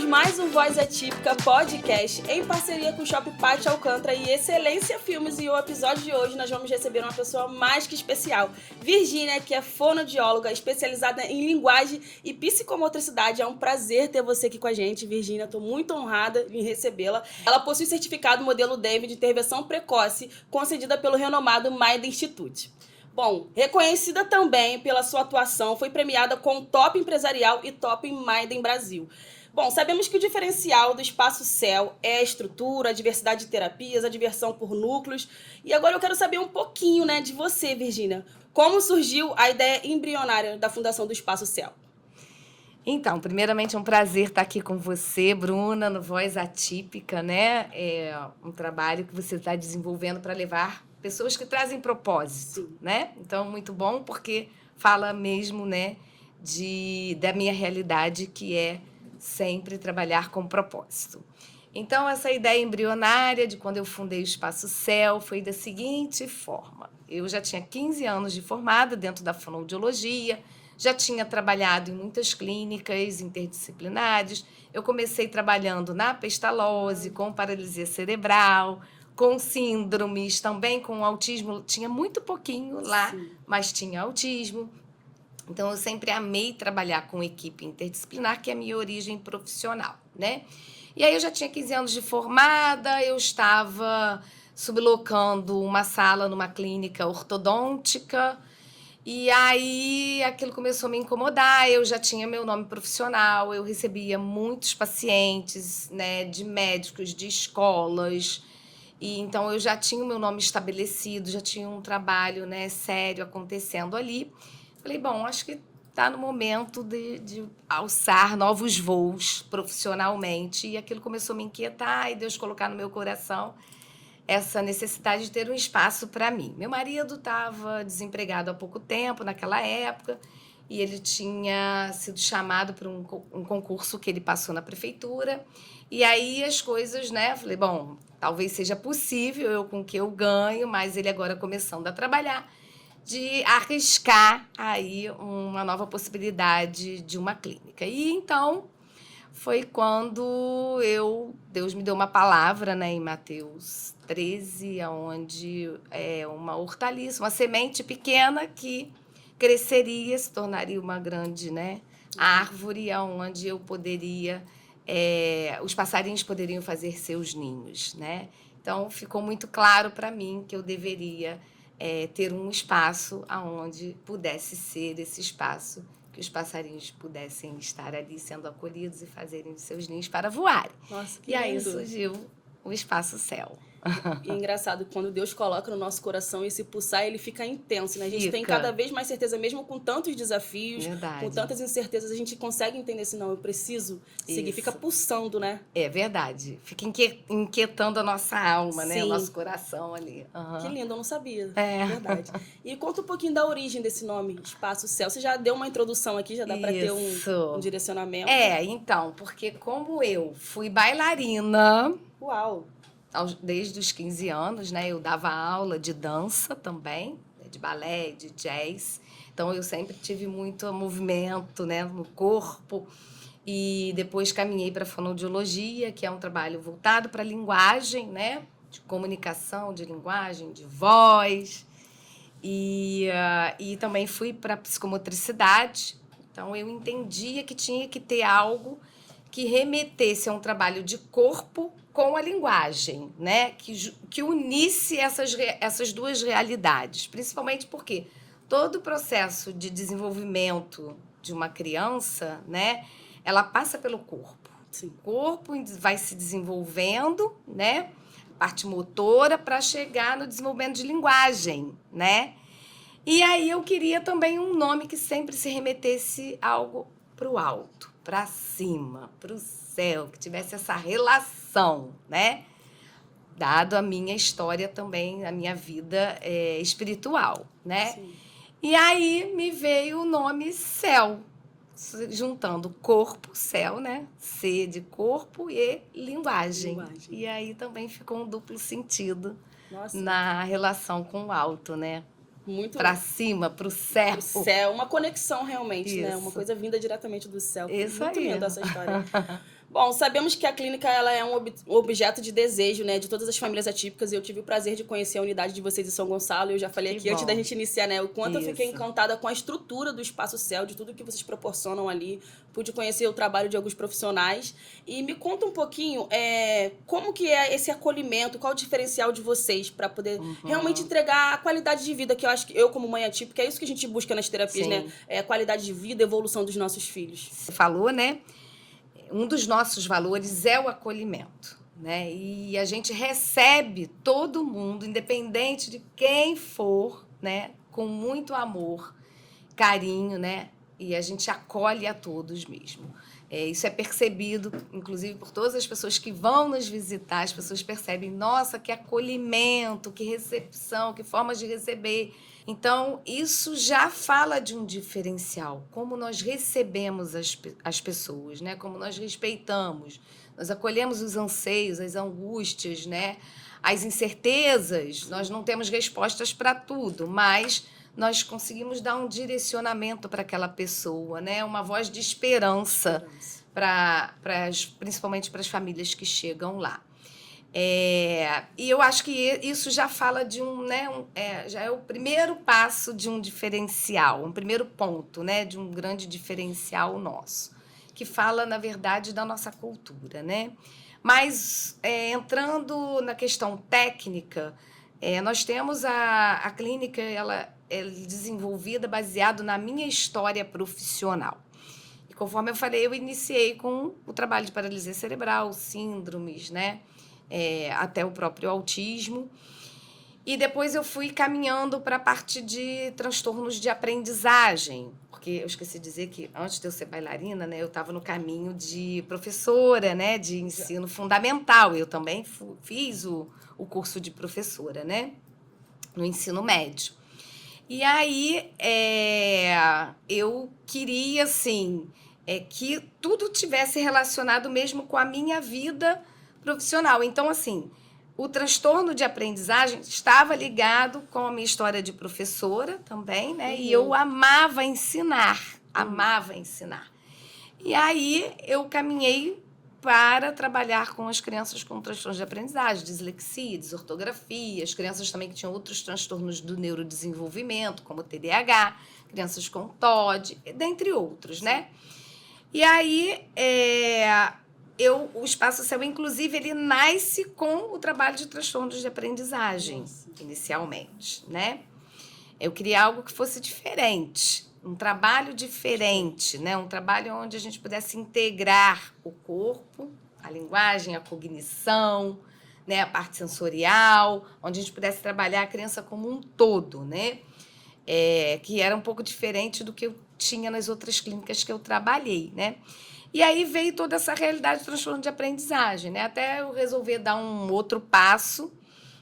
mais um Voz Atípica podcast em parceria com o Shopping Pátio Alcântara e Excelência Filmes. E o episódio de hoje nós vamos receber uma pessoa mais que especial, Virgínia, que é fonoaudióloga especializada em linguagem e psicomotricidade. É um prazer ter você aqui com a gente, Virgínia. Estou muito honrada em recebê-la. Ela possui certificado modelo David de intervenção precoce, concedida pelo renomado Maida Institute. Bom, reconhecida também pela sua atuação, foi premiada com Top Empresarial e Top Maiden Brasil. Bom, sabemos que o diferencial do Espaço Céu é a estrutura, a diversidade de terapias, a diversão por núcleos. E agora eu quero saber um pouquinho, de você, Virgínia. Como surgiu a ideia embrionária da fundação do Espaço Céu? Então, primeiramente é um prazer estar aqui com você, Bruna, no Voz Atípica, né? É um trabalho que você está desenvolvendo para levar pessoas que trazem propósito, Sim. né? Então, muito bom, porque fala mesmo, da minha realidade, que é sempre trabalhar com propósito. Então, essa ideia embrionária de quando eu fundei o Espaço Céu foi da seguinte forma. Eu já tinha 15 anos de formada dentro da fonoaudiologia, já tinha trabalhado em muitas clínicas interdisciplinares. Eu comecei trabalhando na pestalose, com paralisia cerebral, com síndromes, também com autismo. Tinha muito pouquinho lá, Sim. mas tinha autismo. Então, eu sempre amei trabalhar com equipe interdisciplinar, que é a minha origem profissional, né? E aí, eu já tinha 15 anos de formada, eu estava sublocando uma sala numa clínica ortodôntica, e aí aquilo começou a me incomodar. Eu já tinha meu nome profissional, eu recebia muitos pacientes, de médicos, de escolas, e então eu já tinha o meu nome estabelecido, já tinha um trabalho, sério acontecendo ali. Falei, bom, acho que está no momento de alçar novos voos profissionalmente, e aquilo começou a me inquietar, e Deus colocar no meu coração essa necessidade de ter um espaço para mim. Meu marido estava desempregado há pouco tempo, naquela época, e ele tinha sido chamado para um concurso que ele passou na prefeitura. E aí as coisas, falei, bom, talvez seja possível, eu com o que eu ganho, mas ele agora começando a trabalhar, de arriscar aí uma nova possibilidade de uma clínica. E então foi quando Deus me deu uma palavra, em Mateus 13, onde é uma hortaliça, uma semente pequena que cresceria, se tornaria uma grande, árvore, onde eu poderia, os passarinhos poderiam fazer seus ninhos, Então, ficou muito claro para mim que eu deveria ter um espaço onde pudesse ser esse espaço, que os passarinhos pudessem estar ali sendo acolhidos e fazerem os seus ninhos para voarem. Nossa, que E aí lindo. surgiu o Espaço Céu. E é engraçado, quando Deus coloca no nosso coração esse pulsar, ele fica intenso, A gente tem cada vez mais certeza, mesmo com tantos desafios, Verdade. com tantas incertezas, a gente consegue entender assim, não, eu preciso seguir, Isso. fica pulsando, É verdade. Fica inquietando a nossa alma, Sim. O nosso coração ali. Uhum. Que lindo, eu não sabia. É. Verdade. E conta um pouquinho da origem desse nome, Espaço Céu. Você já deu uma introdução aqui, já dá para ter um direcionamento? Então, porque como eu fui bailarina... Uau! Desde os 15 anos, eu dava aula de dança também, de balé, de jazz. Então, eu sempre tive muito movimento, no corpo. E depois caminhei para a fonoaudiologia, que é um trabalho voltado para a linguagem, de comunicação, de linguagem, de voz. E também fui para a psicomotricidade. Então, eu entendia que tinha que ter algo que remetesse a um trabalho de corpo com a linguagem, que unisse essas duas realidades, principalmente porque todo o processo de desenvolvimento de uma criança, ela passa pelo corpo. Sim. O corpo vai se desenvolvendo, parte motora, para chegar no desenvolvimento de linguagem, E aí eu queria também um nome que sempre se remetesse algo para o alto, para cima, para o céu, que tivesse essa relação, Dado a minha história também, a minha vida espiritual, Sim. E aí me veio o nome Céu, juntando corpo, céu, C de corpo e linguagem. E aí também ficou um duplo sentido. Nossa. Na relação com o alto, Muito para cima, para o céu. O céu, uma conexão realmente, Isso. Uma coisa vinda diretamente do céu. Isso muito aí. linda essa história. Bom, sabemos que a clínica ela é um objeto de desejo, né, de todas as famílias atípicas. E eu tive o prazer de conhecer a unidade de vocês em São Gonçalo. Eu já falei Que aqui antes da bom. gente iniciar, né, o quanto eu fiquei Isso. encantada com a estrutura do Espaço Céu, de tudo que vocês proporcionam ali. Pude conhecer o trabalho de alguns profissionais. E me conta um pouquinho como que é esse acolhimento, qual o diferencial de vocês para poder realmente Uhum. entregar a qualidade de vida que eu acho que eu, como mãe atípica, é isso que a gente busca nas terapias, né? Sim. É a qualidade de vida, a evolução dos nossos filhos. Você falou, né? Um dos nossos valores é o acolhimento, né? E a gente recebe todo mundo, independente de quem for, né? Com muito amor, carinho, né? E a gente acolhe a todos mesmo. Isso é percebido, inclusive, por todas as pessoas que vão nos visitar. As pessoas percebem, nossa, que acolhimento, que recepção, que forma de receber. Então, isso já fala de um diferencial, como nós recebemos as pessoas, né? Como nós respeitamos, nós acolhemos os anseios, as angústias, né? As incertezas. Nós não temos respostas para tudo, mas nós conseguimos dar um direcionamento para aquela pessoa, né? Uma voz de esperança, principalmente para as famílias que chegam lá. E eu acho que isso já fala de já é o primeiro passo de um diferencial, um primeiro ponto, né, de um grande diferencial nosso, que fala, na verdade, da nossa cultura, né? Mas, entrando na questão técnica, nós temos a clínica, ela é desenvolvida baseado na minha história profissional. E conforme eu falei, eu iniciei com o trabalho de paralisia cerebral, síndromes, né? Até o próprio autismo. E depois eu fui caminhando para a parte de transtornos de aprendizagem, porque eu esqueci de dizer que antes de eu ser bailarina, né, eu estava no caminho de professora, né, de ensino fundamental. Eu também fiz o curso de professora, né, no ensino médio. E aí eu queria, assim, que tudo tivesse relacionado mesmo com a minha vida profissional. Então, assim, o transtorno de aprendizagem estava ligado com a minha história de professora também, né? E eu amava ensinar, amava ensinar. E aí eu caminhei para trabalhar com as crianças com transtornos de aprendizagem, dislexia, desortografia, as crianças também que tinham outros transtornos do neurodesenvolvimento, como TDAH, crianças com TOD, dentre outros, né? E aí o Espaço Céu, inclusive, ele nasce com o trabalho de transtornos de aprendizagem, inicialmente, né? Eu queria algo que fosse diferente, um trabalho diferente, né? Um trabalho onde a gente pudesse integrar o corpo, a linguagem, a cognição, né? A parte sensorial, onde a gente pudesse trabalhar a criança como um todo, né? Que era um pouco diferente do que eu tinha nas outras clínicas que eu trabalhei, né? E aí veio toda essa realidade de transtorno de aprendizagem, né? Até eu resolver dar um outro passo,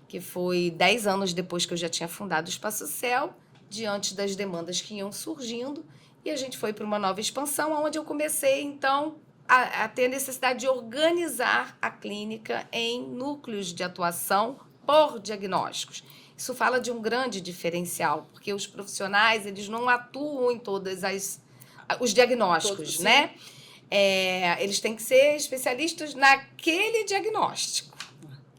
que foi 10 anos depois que eu já tinha fundado o Espaço Céu, diante das demandas que iam surgindo, e a gente foi para uma nova expansão, onde eu comecei, então, a ter a necessidade de organizar a clínica em núcleos de atuação por diagnósticos. Isso fala de um grande diferencial, porque os profissionais, eles não atuam em todas os diagnósticos, né? Eles têm que ser especialistas naquele diagnóstico,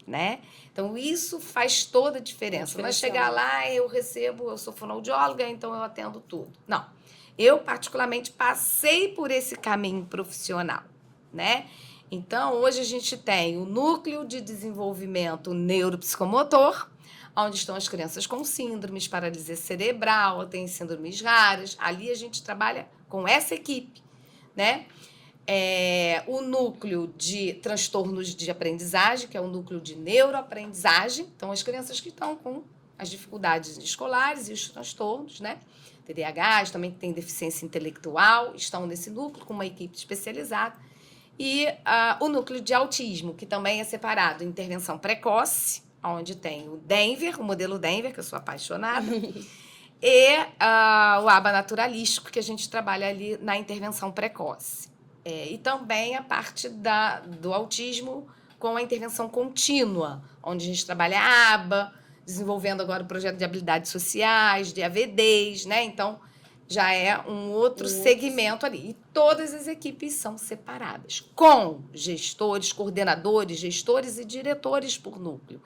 né? Então, isso faz toda a diferença. Mas chegar lá, eu sou fonoaudióloga, então eu atendo tudo. Não. Eu, particularmente, passei por esse caminho profissional, né? Então, hoje a gente tem o núcleo de desenvolvimento neuropsicomotor, onde estão as crianças com síndromes, paralisia cerebral, tem síndromes raras. Ali a gente trabalha com essa equipe, né? O núcleo de transtornos de aprendizagem, que é o núcleo de neuroaprendizagem. Então, as crianças que estão com as dificuldades escolares e os transtornos, né? TDAH, também que tem deficiência intelectual, estão nesse núcleo com uma equipe especializada. E o núcleo de autismo, que também é separado em intervenção precoce, onde tem o Denver, o modelo Denver, que eu sou apaixonada, e o ABA naturalístico, que a gente trabalha ali na intervenção precoce. E também a parte do autismo com a intervenção contínua, onde a gente trabalha a ABA, desenvolvendo agora o projeto de habilidades sociais, de AVDs, né? Então, já é um outro segmento ali. E todas as equipes são separadas, com gestores, coordenadores, gestores e diretores por núcleo.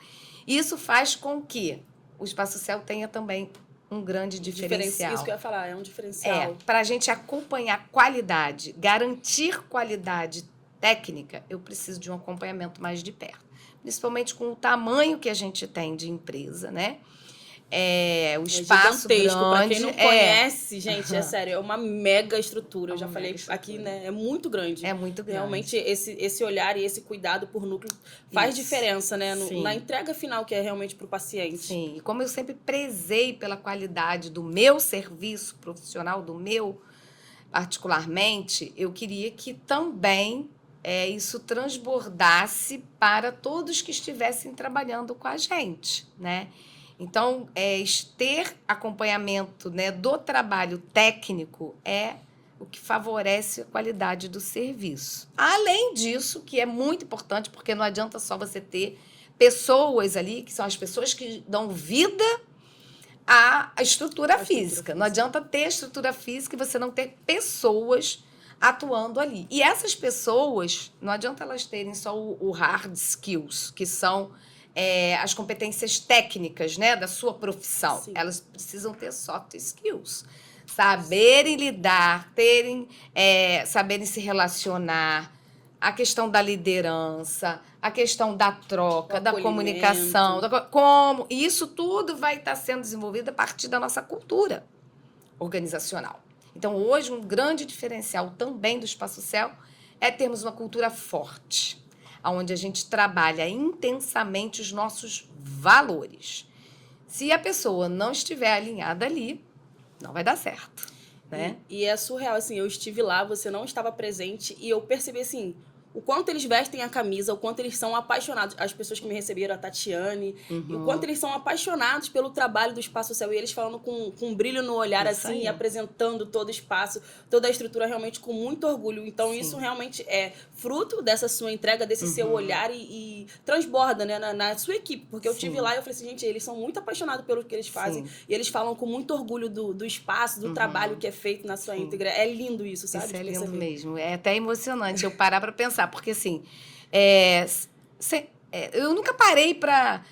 Isso faz com que o Espaço Céu tenha também um grande diferencial. Isso que eu ia falar, é um diferencial. Para a gente acompanhar qualidade, garantir qualidade técnica, eu preciso de um acompanhamento mais de perto. Principalmente com o tamanho que a gente tem de empresa, né? O espaço gigantesco. grande. Para quem não conhece, gente, é sério, é uma mega estrutura. Eu já falei aqui, né? É muito grande. É muito grande. Realmente, esse olhar e esse cuidado por núcleo faz diferença, né? Na entrega final, que é realmente para o paciente. Sim, e como eu sempre prezei pela qualidade do meu serviço profissional, do meu particularmente, eu queria que também isso transbordasse para todos que estivessem trabalhando com a gente, né? Então, ter acompanhamento, né, do trabalho técnico é o que favorece a qualidade do serviço. Além disso, que é muito importante, porque não adianta só você ter pessoas ali, que são as pessoas que dão vida à estrutura física. Não adianta ter estrutura física e você não ter pessoas atuando ali. E essas pessoas, não adianta elas terem só o hard skills, que são as competências técnicas, né, da sua profissão. Sim. Elas precisam ter soft skills. Saberem lidar, saberem se relacionar, a questão da liderança, a questão da troca, da comunicação, como. E isso tudo vai estar sendo desenvolvido a partir da nossa cultura organizacional. Então, hoje, um grande diferencial também do Espaço Céu é termos uma cultura forte, onde a gente trabalha intensamente os nossos valores. Se a pessoa não estiver alinhada ali, não vai dar certo, né? E é surreal, assim, eu estive lá, você não estava presente, e eu percebi, assim, o quanto eles vestem a camisa, o quanto eles são apaixonados. As pessoas que me receberam, a Tatiane, e o quanto eles são apaixonados pelo trabalho do Espaço Céu. E eles falando com um brilho no olhar, assim, e apresentando todo o espaço, toda a estrutura realmente com muito orgulho. Então, isso realmente é fruto dessa sua entrega, desse seu olhar e transborda, né, na sua equipe. Porque eu estive lá e eu falei assim, gente, eles são muito apaixonados pelo que eles fazem. E eles falam com muito orgulho do espaço, do trabalho que é feito na sua íntegra. É lindo isso, sabe? Isso é lindo mesmo. É até emocionante eu parar para pensar. Porque, assim, eu nunca parei para...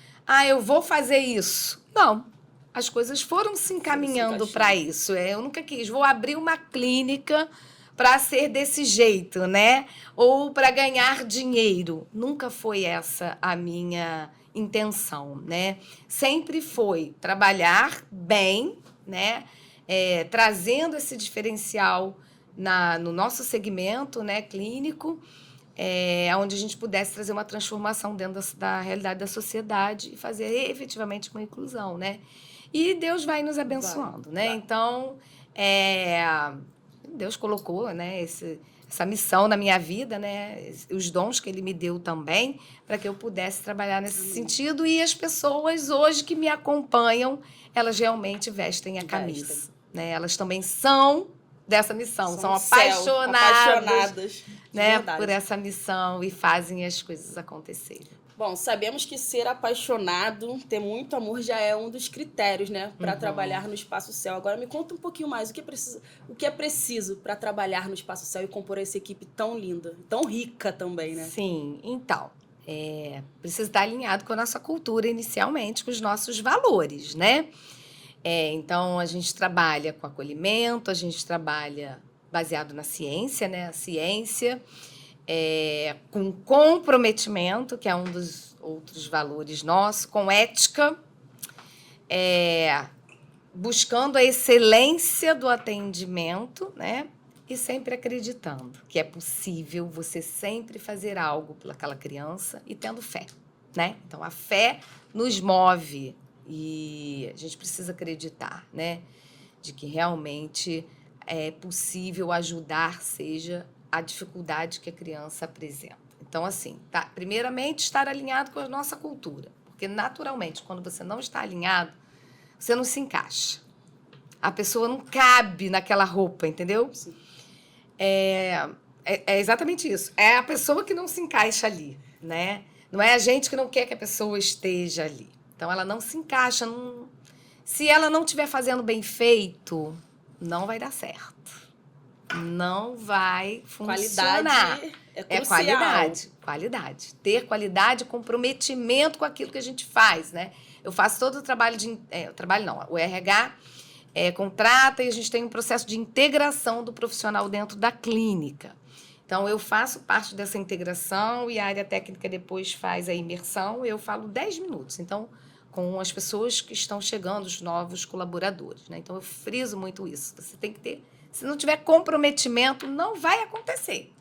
eu vou fazer isso. Não. As coisas foram se encaminhando para isso. Eu nunca quis. Vou abrir uma clínica para ser desse jeito, né? Ou para ganhar dinheiro. Nunca foi essa a minha intenção, né? Sempre foi trabalhar bem, né? Trazendo esse diferencial no nosso segmento, né, clínico, onde a gente pudesse trazer uma transformação dentro da realidade da sociedade e fazer efetivamente uma inclusão, né? E Deus vai nos abençoando, né? Então, Deus colocou, né, essa missão na minha vida, né? Os dons que Ele me deu também, para que eu pudesse trabalhar nesse sentido. E as pessoas hoje que me acompanham, elas realmente vestem a camisa, né? Elas também são dessa missão, são apaixonadas, né, por essa missão e fazem as coisas acontecerem. Bom, sabemos que ser apaixonado, ter muito amor já é um dos critérios, né, para trabalhar no Espaço Céu. Agora me conta um pouquinho mais, o que é preciso para trabalhar no Espaço Céu e compor essa equipe tão linda, tão rica também, né? Sim, então, precisa estar alinhado com a nossa cultura inicialmente, com os nossos valores, né? Então, a gente trabalha com acolhimento, a gente trabalha baseado na ciência, né? A ciência, com comprometimento, que é um dos outros valores nossos, com ética, buscando a excelência do atendimento, né? E sempre acreditando que é possível você sempre fazer algo pelaquela criança e tendo fé, né? Então, a fé nos move. E a gente precisa acreditar, né, de que realmente é possível ajudar, seja a dificuldade que a criança apresenta. Então, assim, primeiramente, estar alinhado com a nossa cultura. Porque, naturalmente, quando você não está alinhado, você não se encaixa. A pessoa não cabe naquela roupa, entendeu? Sim. É exatamente isso. É a pessoa que não se encaixa ali, né? Não é a gente que não quer que a pessoa esteja ali. Então, ela não se encaixa. Se ela não estiver fazendo bem feito, não vai dar certo. Não vai funcionar. Qualidade é crucial. Qualidade. Ter qualidade, comprometimento com aquilo que a gente faz, né? Eu faço todo o trabalho o RH contrata e a gente tem um processo de integração do profissional dentro da clínica. Então, eu faço parte dessa integração e a área técnica depois faz a imersão. Eu falo 10 minutos. Então, com as pessoas que estão chegando, os novos colaboradores, né? Então, eu friso muito isso. Você tem que ter... Se não tiver comprometimento, não vai acontecer,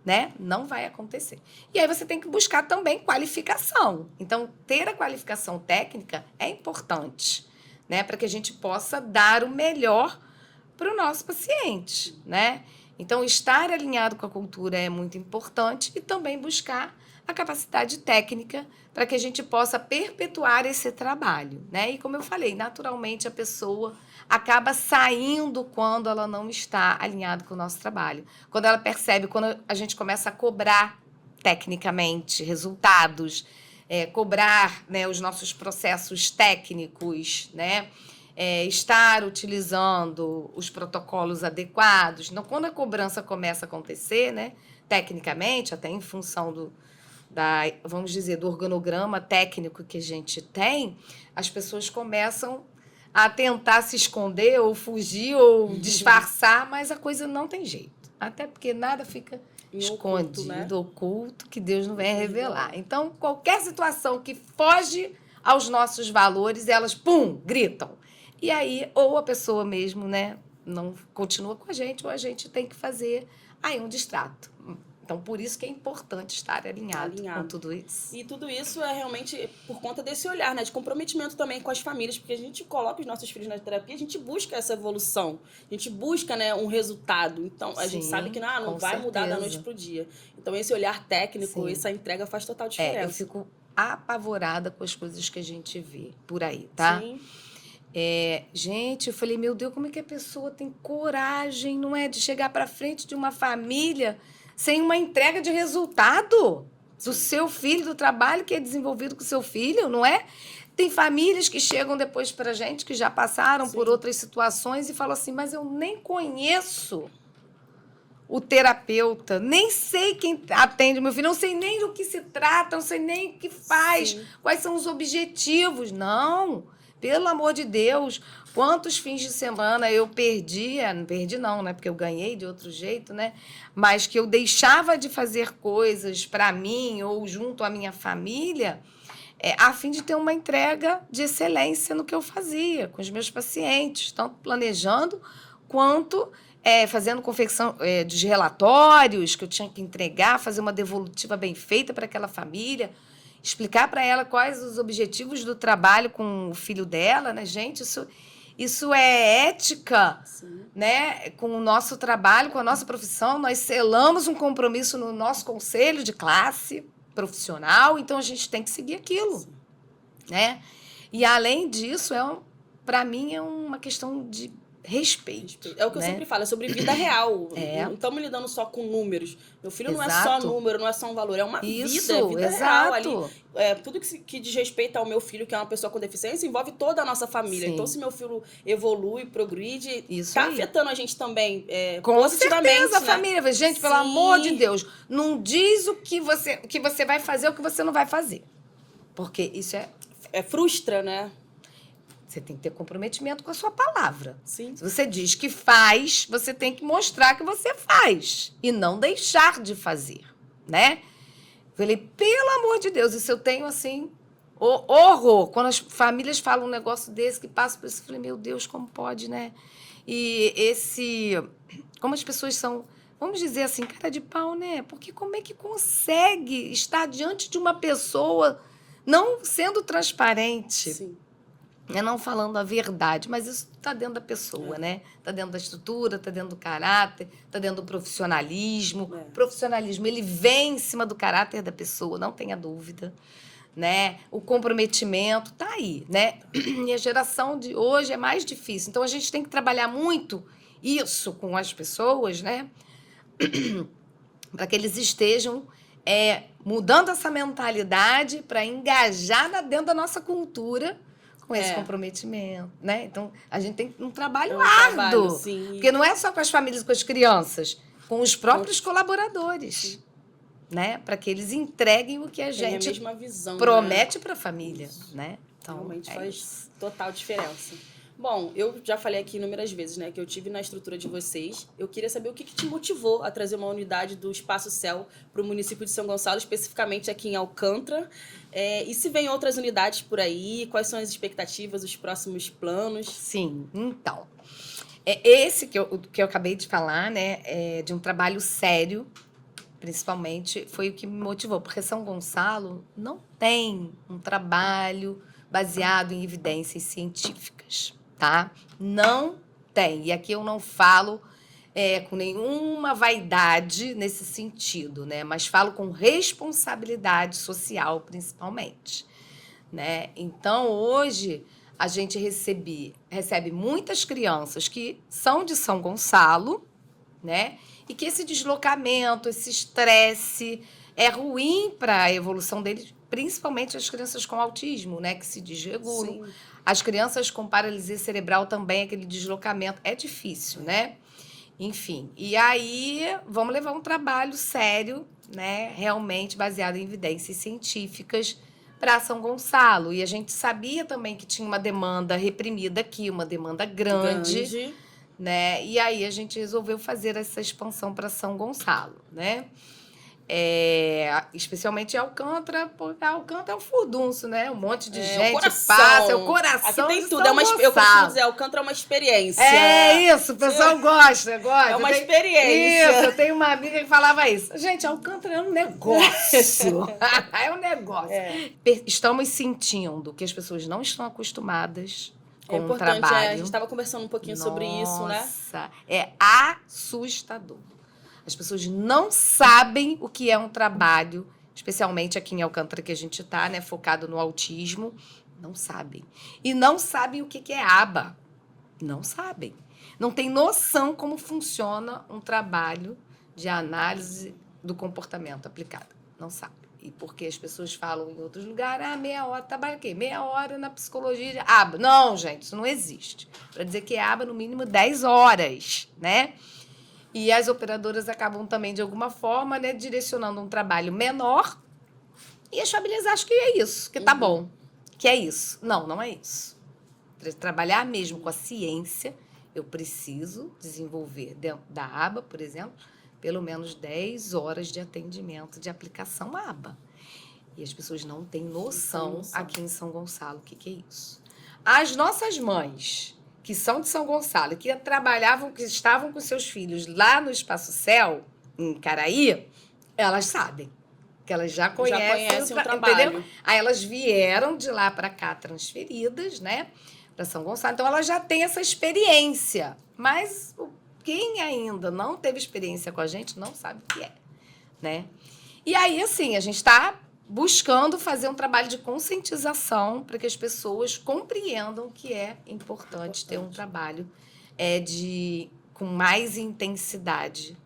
né? Não vai acontecer. E aí você tem que buscar também qualificação. Então, ter a qualificação técnica é importante, né? Para que a gente possa dar o melhor para o nosso paciente, né? Então, estar alinhado com a cultura é muito importante e também buscar a capacidade técnica para que a gente possa perpetuar esse trabalho, né? E como eu falei, naturalmente a pessoa acaba saindo quando ela não está alinhada com o nosso trabalho. Quando ela percebe, quando a gente começa a cobrar tecnicamente resultados, cobrar, né, os nossos processos técnicos, né? Estar utilizando os protocolos adequados. Então, quando a cobrança começa a acontecer, né, tecnicamente, até em função vamos dizer, do organograma técnico que a gente tem, as pessoas começam a tentar se esconder ou fugir ou disfarçar, mas a coisa não tem jeito. Até porque nada fica escondido, oculto, que Deus não vai revelar. Então, qualquer situação que foge aos nossos valores, elas, pum, gritam. E aí, ou a pessoa mesmo, né, não continua com a gente, ou a gente tem que fazer aí um distrato. Então, por isso que é importante estar alinhado com tudo isso. E tudo isso é realmente por conta desse olhar, né? De comprometimento também com as famílias, porque a gente coloca os nossos filhos na terapia, a gente busca essa evolução, a gente busca, né, um resultado. Então, a gente sabe que não vai mudar da noite pro dia. Então, esse olhar técnico, essa entrega faz total diferença. Eu fico apavorada com as coisas que a gente vê por aí, tá? Sim. Gente, eu falei, meu Deus, como é que a pessoa tem coragem, não é, de chegar para frente de uma família sem uma entrega de resultado do seu filho, do trabalho que é desenvolvido com o seu filho, não é? Tem famílias que chegam depois para a gente, que já passaram por outras situações e falam assim, mas eu nem conheço o terapeuta, nem sei quem atende meu filho, não sei nem do que se trata, não sei nem o que faz, quais são os objetivos. Não, pelo amor de Deus, quantos fins de semana eu perdi não, né? Porque eu ganhei de outro jeito, né? Mas que eu deixava de fazer coisas para mim ou junto à minha família, a fim de ter uma entrega de excelência no que eu fazia com os meus pacientes, tanto planejando quanto fazendo confecção dos relatórios que eu tinha que entregar, fazer uma devolutiva bem feita para aquela família, explicar para ela quais os objetivos do trabalho com o filho dela, né, gente? Isso é ética, né? Com o nosso trabalho, com a nossa profissão. Nós selamos um compromisso no nosso conselho de classe profissional, então a gente tem que seguir aquilo, né? E, além disso, para mim, é uma questão de respeito. É o que eu sempre falo, é sobre vida real. Não estamos lidando só com números. Meu filho não é só número, não é só um valor, é uma vida real ali. Tudo que diz respeito ao meu filho, que é uma pessoa com deficiência, envolve toda a nossa família. Então, se meu filho evolui, progride, está afetando a gente também positivamente. Com certeza, a família. Gente, pelo amor de Deus, não diz o que você vai fazer, o que você não vai fazer. Porque isso frustra, né? Você tem que ter comprometimento com a sua palavra. Sim. Se você diz que faz, você tem que mostrar que você faz. E não deixar de fazer, né? Falei, pelo amor de Deus, isso eu tenho, assim, horror. Quando as famílias falam um negócio desse, que passa por isso, eu falei, meu Deus, como pode, né? E como as pessoas são, vamos dizer assim, cara de pau, né? Porque como é que consegue estar diante de uma pessoa não sendo transparente? Sim. Não falando a verdade, mas isso está dentro da pessoa, né? Está dentro da estrutura, está dentro do caráter, está dentro do profissionalismo. O profissionalismo, ele vem em cima do caráter da pessoa, não tenha dúvida, né? O comprometimento está aí, né? E a geração de hoje é mais difícil. Então, a gente tem que trabalhar muito isso com as pessoas, né? Para que eles estejam mudando essa mentalidade para engajar dentro da nossa cultura, com esse comprometimento, né? Então, a gente tem um trabalho trabalho, árduo. sim. Porque não é só com as famílias e com as crianças, com os próprios colaboradores, né? Para que eles entreguem o que a Tem gente a mesma visão, promete para a família, Isso. né? Então, Realmente é faz isso. total diferença. Bom, eu já falei aqui inúmeras vezes, né, que eu tive na estrutura de vocês. Eu queria saber o que te motivou a trazer uma unidade do Espaço Céu para o município de São Gonçalo, especificamente aqui em Alcântara. E se vem outras unidades por aí, quais são as expectativas, os próximos planos? Sim, então. Esse que eu acabei de falar, né, de um trabalho sério, principalmente, foi o que me motivou, porque São Gonçalo não tem um trabalho baseado em evidências científicas, tá? Não tem. E aqui eu não falo com nenhuma vaidade nesse sentido, né? Mas falo com responsabilidade social, principalmente, né? Então, hoje, a gente recebe muitas crianças que são de São Gonçalo, né? E que esse deslocamento, esse estresse é ruim para a evolução deles, principalmente as crianças com autismo, né? Que se desregulam. Sim. As crianças com paralisia cerebral também, aquele deslocamento é difícil, né? Enfim, e aí vamos levar um trabalho sério, né? Realmente baseado em evidências científicas para São Gonçalo. E a gente sabia também que tinha uma demanda reprimida aqui, uma demanda grande, né? E aí a gente resolveu fazer essa expansão para São Gonçalo, né? Especialmente Alcântara, porque Alcântara é um furdunço, né? Um monte de gente passa, é o coração aqui tem de tudo. São Eu costumo Gonçalo. dizer, Alcântara é uma experiência. É isso, o pessoal gosta. É uma experiência. Isso, eu tenho uma amiga que falava isso. Gente, Alcântara é um negócio. É um negócio. Estamos sentindo que as pessoas não estão acostumadas com o trabalho. A gente estava conversando um pouquinho sobre isso, né? Nossa, é assustador. As pessoas não sabem o que é um trabalho, especialmente aqui em Alcântara, que a gente está, né, focado no autismo. Não sabem. E não sabem o que é aba. Não sabem. Não tem noção como funciona um trabalho de análise do comportamento aplicado. Não sabe. E porque as pessoas falam em outros lugares, meia hora, trabalha o quê? Meia hora na psicologia de aba. Não, gente, isso não existe. Para dizer que é aba, no mínimo 10 horas, né? E as operadoras acabam também, de alguma forma, né, direcionando um trabalho menor. E as famílias acham que é isso, que tá bom, que é isso. Não, não é isso. Para trabalhar mesmo com a ciência, eu preciso desenvolver dentro da aba, por exemplo, pelo menos 10 horas de atendimento, de aplicação aba. E as pessoas não têm noção aqui em São Gonçalo o que é isso. As nossas mães, que são de São Gonçalo, que trabalhavam, que estavam com seus filhos lá no Espaço Céu, em Caraí, elas sabem. Que elas já conhecem o trabalho. Entendeu? Aí elas vieram de lá para cá transferidas, né? Para São Gonçalo. Então, elas já têm essa experiência. Mas quem ainda não teve experiência com a gente não sabe o que é, né? E aí, assim, a gente está buscando fazer um trabalho de conscientização para que as pessoas compreendam que é importante ter um trabalho com mais intensidade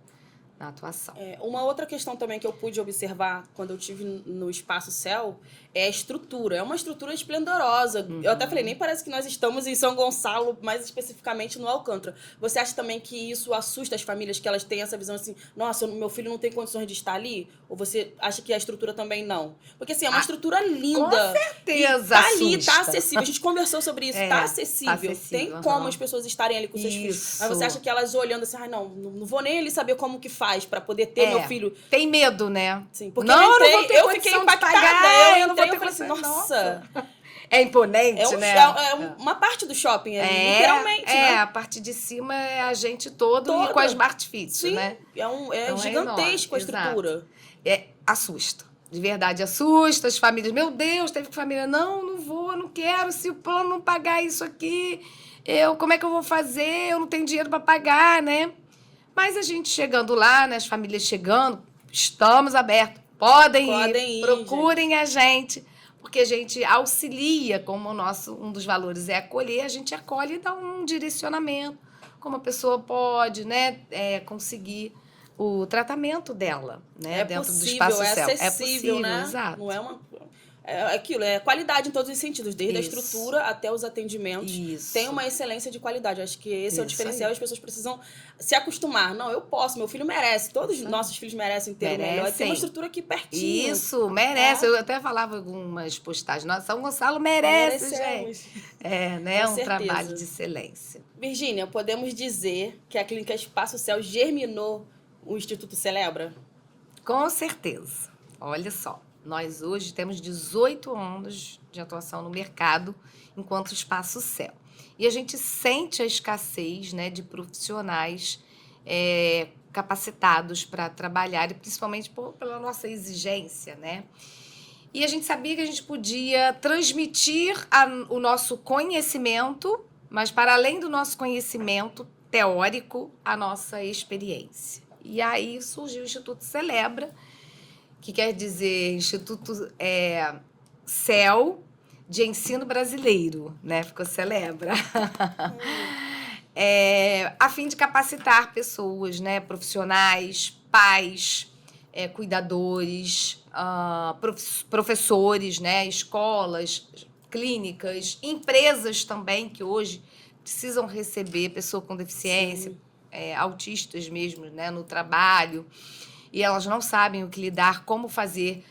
na atuação. Uma outra questão também que eu pude observar quando eu estive no Espaço Céu é a estrutura. É uma estrutura esplendorosa. Eu até falei, nem parece que nós estamos em São Gonçalo, mais especificamente no Alcântara. Você acha também que isso assusta as famílias, que elas têm essa visão assim, nossa, meu filho não tem condições de estar ali? Ou você acha que a estrutura também não? Porque assim, é uma estrutura linda. Com certeza tá ali, assusta. tá acessível. A gente conversou sobre isso, tá acessível. Tem como as pessoas estarem ali com seus filhos. Mas você acha que elas olhando assim, não vou nem ali saber como que faz para poder ter meu filho. Tem medo, né? Sim, porque eu fiquei impactada. Eu entrei e falei assim, nossa. É imponente, né? É uma parte do shopping ali, literalmente, né? A parte de cima é a gente todo e com as artifício, né? Então, gigantesco a estrutura. Assusta. De verdade, assusta as famílias. Meu Deus, teve família. Não vou, não quero. Se o plano não pagar isso aqui, como é que eu vou fazer? Eu não tenho dinheiro para pagar, né? Mas a gente chegando lá, né, as famílias chegando, estamos abertos. Podem ir, procurem a gente, porque a gente auxilia, como um dos valores é acolher, a gente acolhe e dá um direcionamento, como a pessoa pode, né, conseguir o tratamento dela, né, dentro do Espaço Céu. É possível, né? Exato. Não é uma... é aquilo, é qualidade em todos os sentidos, desde a Isso. estrutura até os atendimentos. Isso. Tem uma excelência de qualidade. Acho que esse é o Isso diferencial. aí. As pessoas precisam se acostumar. Não, eu posso, meu filho merece. Todos os nossos filhos merecem ter o melhor. E tem uma estrutura aqui pertinho. Isso, merece. Eu até falava em algumas postagens. Nossa, São Gonçalo merece, Merecemos. gente. né? Com Um certeza. trabalho de excelência. Virgínia, podemos dizer que a Clínica Espaço Céu germinou o Instituto Celebra? Com certeza. Olha só, nós hoje temos 18 anos de atuação no mercado enquanto Espaço Céu. E a gente sente a escassez, né, de profissionais capacitados para trabalhar, e principalmente pela nossa exigência, né? E a gente sabia que a gente podia transmitir o nosso conhecimento, mas para além do nosso conhecimento teórico, a nossa experiência. E aí surgiu o Instituto Celebra, que quer dizer Instituto CEL de Ensino Brasileiro, né? Ficou Celebra. A fim de capacitar pessoas, né? Profissionais, pais, cuidadores, professores, né? Escolas, clínicas, empresas também que hoje precisam receber pessoa com deficiência, autistas mesmo, né? No trabalho. E elas não sabem o que lidar, como fazer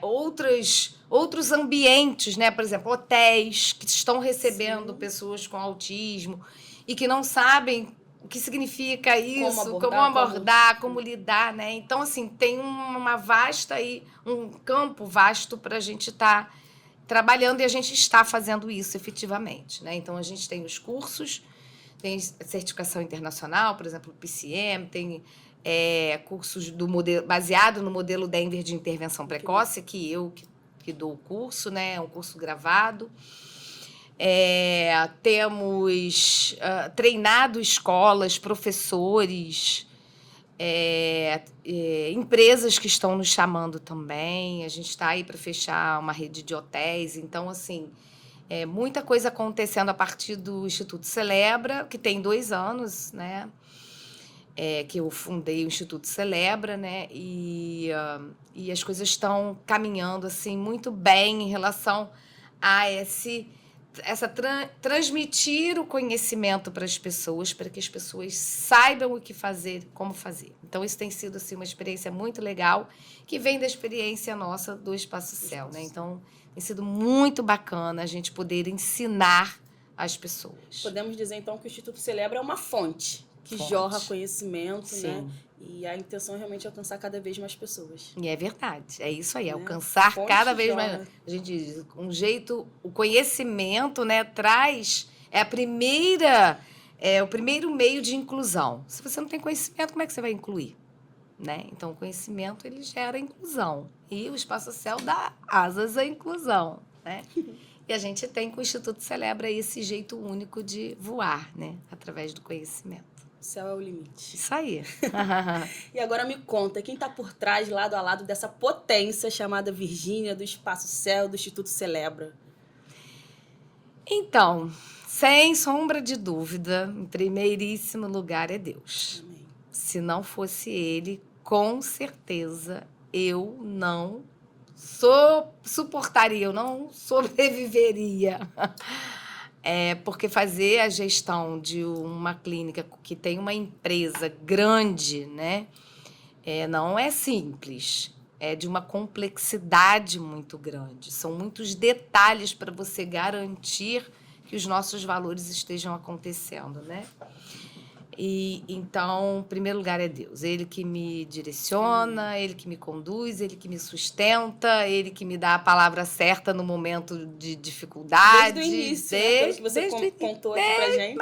outros ambientes, né? Por exemplo, hotéis que estão recebendo pessoas com autismo e que não sabem o que significa isso, como abordar, como lidar, né? Então, assim, tem uma vasta aí, um campo vasto para a gente estar trabalhando, e a gente está fazendo isso efetivamente, né? Então, a gente tem os cursos, tem certificação internacional, por exemplo, o PCM, tem cursos baseado no modelo Denver de intervenção precoce, que eu que dou o curso, né? É um curso gravado. Temos treinado escolas, professores, empresas que estão nos chamando também. A gente está aí para fechar uma rede de hotéis. Então, assim, muita coisa acontecendo a partir do Instituto Celebra, que tem 2 anos, né? Que eu fundei o Instituto Celebra, né? E as coisas estão caminhando assim muito bem em relação a transmitir o conhecimento para as pessoas, para que as pessoas saibam o que fazer, como fazer. Então, isso tem sido assim, uma experiência muito legal, que vem da experiência nossa do Espaço Céu, né? Então, tem sido muito bacana a gente poder ensinar as pessoas. Podemos dizer, então, que o Instituto Celebra é uma fonte que jorra conhecimento, Sim. né? E a intenção é realmente alcançar cada vez mais pessoas. E é verdade, é isso aí, alcançar cada vez mais. A gente diz, o conhecimento, né, traz, o primeiro meio de inclusão. Se você não tem conhecimento, como é que você vai incluir? Né? Então, o conhecimento, ele gera inclusão. E o Espaço Céu dá asas à inclusão, né? E a gente tem com o Instituto Celebra esse jeito único de voar, né? Através do conhecimento. O céu é o limite. Isso aí. E agora me conta, quem está por trás, lado a lado, dessa potência chamada Virgínia, do Espaço Céu, do Instituto Celebra? Então, sem sombra de dúvida, em primeiríssimo lugar é Deus. Amém. Se não fosse Ele, com certeza eu não suportaria, eu não sobreviveria. Porque fazer a gestão de uma clínica que tem uma empresa grande, né, não é simples. É de uma complexidade muito grande. São muitos detalhes para você garantir que os nossos valores estejam acontecendo, né? E então, em primeiro lugar, é Deus. Ele que me direciona, Ele que me conduz, Ele que me sustenta, Ele que me dá a palavra certa no momento de dificuldade. Desde o início, né? Pelo que você contou aqui pra gente.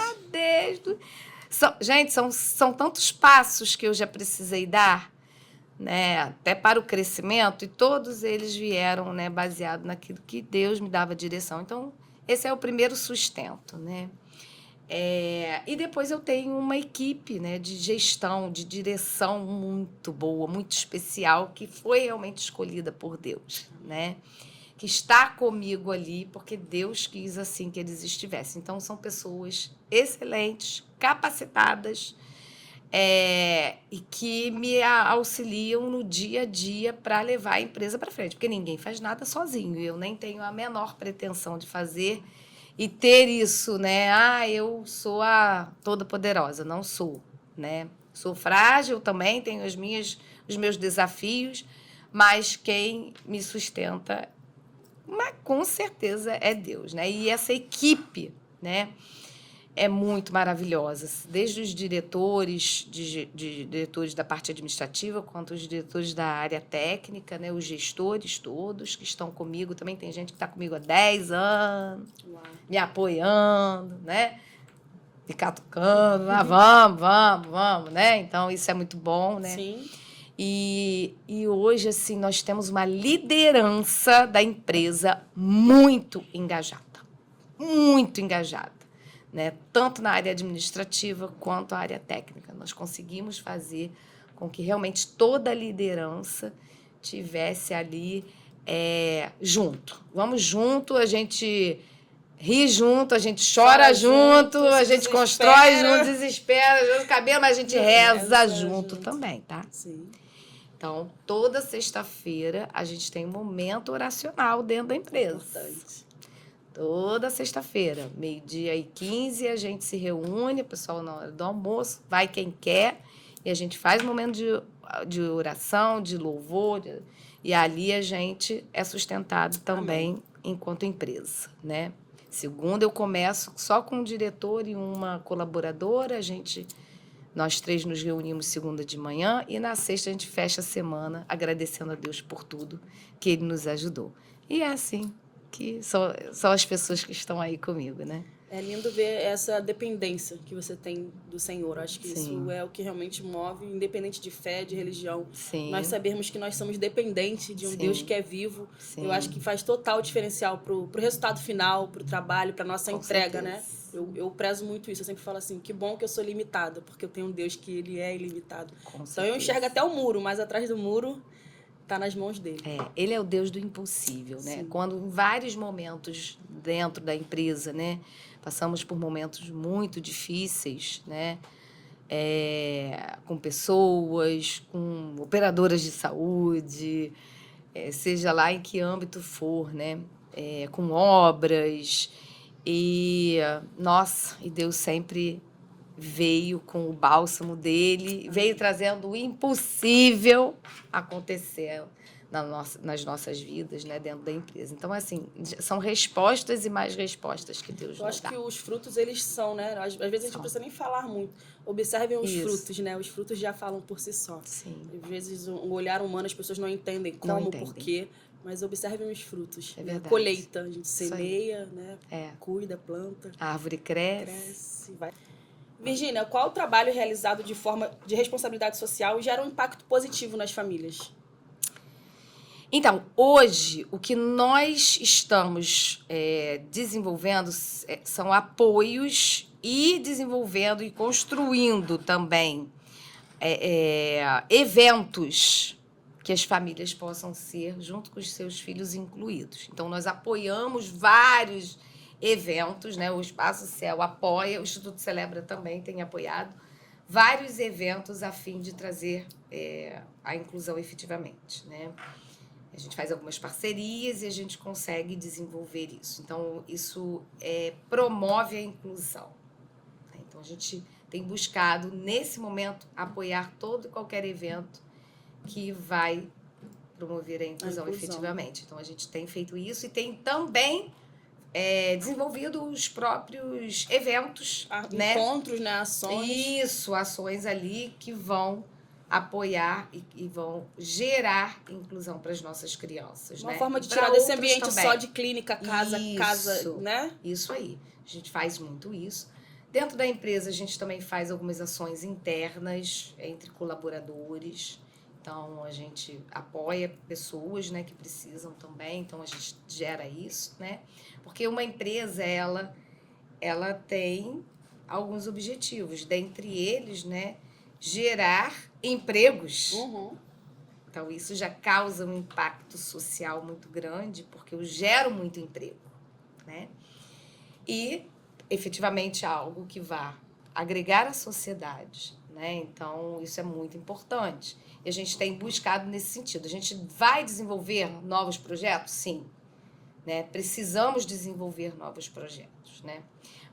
Gente, são tantos passos que eu já precisei dar, né, até para o crescimento, e todos eles vieram, né, baseado naquilo que Deus me dava direção. Então, esse é o primeiro sustento, né? E depois eu tenho uma equipe, né, de gestão, de direção muito boa, muito especial, que foi realmente escolhida por Deus, né? Que está comigo ali, porque Deus quis assim que eles estivessem. Então, são pessoas excelentes, capacitadas, e que me auxiliam no dia a dia para levar a empresa para frente, porque ninguém faz nada sozinho, eu nem tenho a menor pretensão de fazer e ter isso, né? Eu sou a toda-poderosa, não sou, né? Sou frágil também, tenho os meus desafios, mas quem me sustenta, mas com certeza é Deus, né? E essa equipe, né? É muito maravilhosa, desde os diretores, de diretores da parte administrativa, quanto os diretores da área técnica, né, os gestores todos que estão comigo. Também tem gente que está comigo há 10 anos, Uau. me apoiando, né? Me catucando, vamos, né? Então, isso é muito bom, né? Sim. E hoje, assim, nós temos uma liderança da empresa muito engajada. Muito engajada. Né? Tanto na área administrativa quanto na área técnica. Nós conseguimos fazer com que realmente toda a liderança tivesse ali junto. Vamos junto, a gente ri junto, a gente chora junto, a gente constrói junto, desespera junto, cabelo, mas a gente reza junto também, tá? Sim. Então, toda sexta-feira a gente tem um momento oracional dentro da empresa. Importante. Toda sexta-feira, 12h15, a gente se reúne, o pessoal na hora do almoço, vai quem quer, e a gente faz um momento de oração, de louvor, e ali a gente é sustentado também. Amém. Enquanto empresa, né? Segunda eu começo só com um diretor e uma colaboradora, nós 3 nos reunimos segunda de manhã, e na sexta a gente fecha a semana agradecendo a Deus por tudo que Ele nos ajudou. E é assim que são as pessoas que estão aí comigo, né? É lindo ver essa dependência que você tem do Senhor. Acho que Sim. isso é o que realmente move, independente de fé, de religião. Sim. Nós sabermos que nós somos dependentes de um Deus que é vivo. Sim. Eu acho que faz total diferencial pro resultado final, pro trabalho, pra nossa entrega, né? Eu prezo muito isso. Eu sempre falo assim, que bom que eu sou limitada, porque eu tenho um Deus que Ele é ilimitado. Então eu enxergo até o muro, mas atrás do muro está nas mãos dele. Ele é o Deus do impossível, né? Sim. Quando em vários momentos dentro da empresa, né, passamos por momentos muito difíceis, né, com pessoas, com operadoras de saúde, seja lá em que âmbito for, né, com obras, e Deus sempre veio com o bálsamo dele, veio trazendo o impossível acontecer nas nossas vidas, né, dentro da empresa. Então, assim, são respostas e mais respostas que Deus nos dá. Eu acho que os frutos, eles são, né? Às vezes a gente não precisa nem falar muito. Observem os frutos, né? Os frutos já falam por si só. Sim. Às vezes, o olhar humano, as pessoas não entendem como, por quê. Mas observem os frutos. É verdade. Colheita, a gente semeia, né? Cuida, planta. A árvore cresce. Vai. Virgínia, qual o trabalho realizado de forma de responsabilidade social gera um impacto positivo nas famílias? Então, hoje, o que nós estamos desenvolvendo são apoios e desenvolvendo e construindo também eventos que as famílias possam ser, junto com os seus filhos, incluídos. Então, nós apoiamos vários eventos, né? O Espaço Céu apoia, o Instituto Celebra também tem apoiado vários eventos a fim de trazer a inclusão efetivamente, né? A gente faz algumas parcerias e a gente consegue desenvolver isso. Então, isso promove a inclusão. Então, a gente tem buscado, nesse momento, apoiar todo e qualquer evento que vai promover a inclusão efetivamente. Então, a gente tem feito isso e tem também desenvolvido os próprios eventos. Né? Encontros, né? Ações. Isso, ações ali que vão apoiar e vão gerar inclusão para as nossas crianças. Uma né? forma de tirar desse ambiente também. Só de clínica, casa, né? Isso aí. A gente faz muito isso. Dentro da empresa, a gente também faz algumas ações internas entre colaboradores. Então, a gente apoia pessoas, né, que precisam também. Então, a gente gera isso, né? Porque uma empresa, ela tem alguns objetivos. Dentre eles, né, gerar empregos. Uhum. Então, isso já causa um impacto social muito grande, porque eu gero muito emprego, né? E, efetivamente, algo que vá agregar à sociedade, né? Então, isso é muito importante. E a gente tem buscado nesse sentido. A gente vai desenvolver novos projetos? Sim. Né? Precisamos desenvolver novos projetos, né?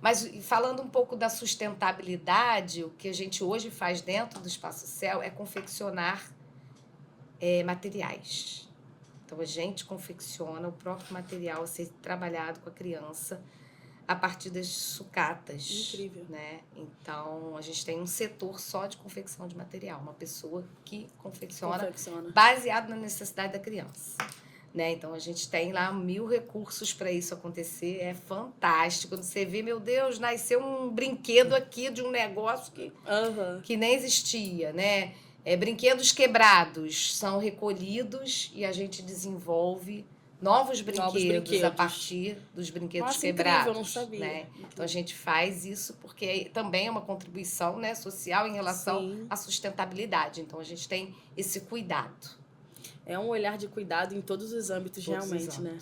Mas falando um pouco da sustentabilidade, o que a gente hoje faz dentro do Espaço Céu é confeccionar materiais. Então, a gente confecciona o próprio material a ser trabalhado com a criança a partir das sucatas. Incrível. Né? Então, a gente tem um setor só de confecção de material, uma pessoa que confecciona. Baseado na necessidade da criança. Né? Então, a gente tem lá 1000 recursos para isso acontecer. É fantástico. Quando você vê, meu Deus, nasceu um brinquedo aqui de um negócio que nem existia, né? Brinquedos quebrados são recolhidos e a gente desenvolve novos brinquedos a partir dos brinquedos quebrados. Incrível, eu não sabia. Né? Então, a gente faz isso porque também é uma contribuição, né, social em relação à sustentabilidade. Então, a gente tem esse cuidado. É um olhar de cuidado em todos os âmbitos, realmente, né?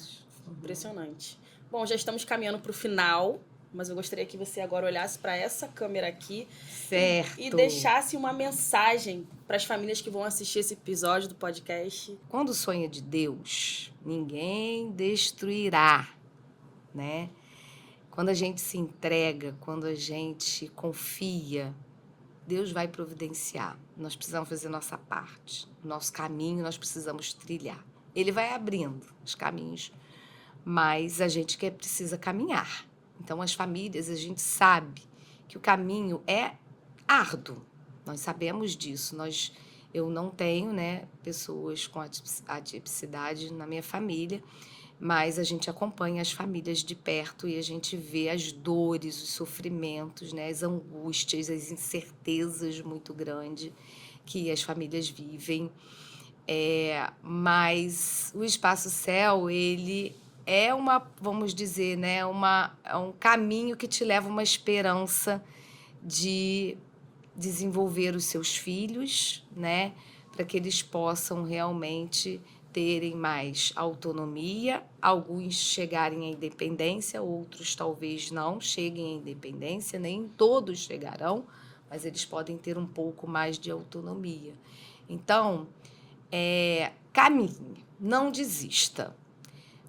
Impressionante. Bom, já estamos caminhando para o final, mas eu gostaria que você agora olhasse para essa câmera aqui. Certo. E deixasse uma mensagem para as famílias que vão assistir esse episódio do podcast. Quando o sonho é de Deus, ninguém destruirá, né? Quando a gente se entrega, quando a gente confia, Deus vai providenciar. Nós precisamos fazer nossa parte. Nosso caminho nós precisamos trilhar. Ele vai abrindo os caminhos, mas a gente precisa caminhar. Então, as famílias, a gente sabe que o caminho é árduo. Nós sabemos disso. Eu não tenho, né, pessoas com atipicidade na minha família, mas a gente acompanha as famílias de perto e a gente vê as dores, os sofrimentos, né, as angústias, as incertezas muito grandes que as famílias vivem. Mas o Espaço Céu, ele é vamos dizer, né, é um caminho que te leva a uma esperança de desenvolver os seus filhos, né, para que eles possam realmente terem mais autonomia, alguns chegarem à independência, outros talvez não cheguem à independência, nem todos chegarão, mas eles podem ter um pouco mais de autonomia. Então, caminhe, não desista.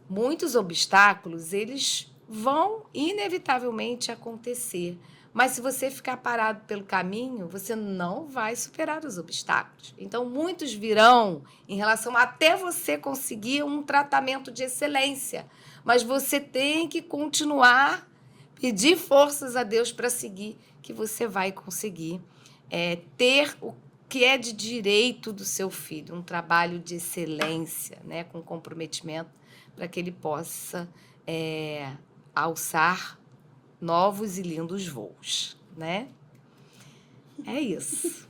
Muitos obstáculos, eles vão inevitavelmente acontecer, mas se você ficar parado pelo caminho, você não vai superar os obstáculos. Então, muitos virão em relação até você conseguir um tratamento de excelência, mas você tem que continuar, pedir forças a Deus para seguir, que você vai conseguir ter o que é de direito do seu filho, um trabalho de excelência, né, com comprometimento, para que ele possa alçar novos e lindos voos, né? É isso.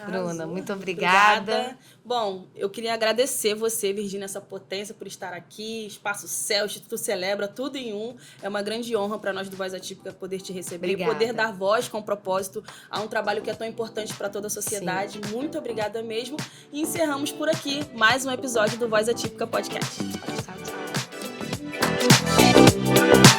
Bruna, muito obrigada. Bom, eu queria agradecer você, Virgínia, essa potência por estar aqui. Espaço Céu, Instituto Celebra, tudo em um. É uma grande honra para nós do Voz Atípica poder te receber. Obrigada. E poder dar voz com propósito a um trabalho que é tão importante para toda a sociedade. Sim. Muito obrigada mesmo. E encerramos por aqui mais um episódio do Voz Atípica Podcast. Tchau, tchau.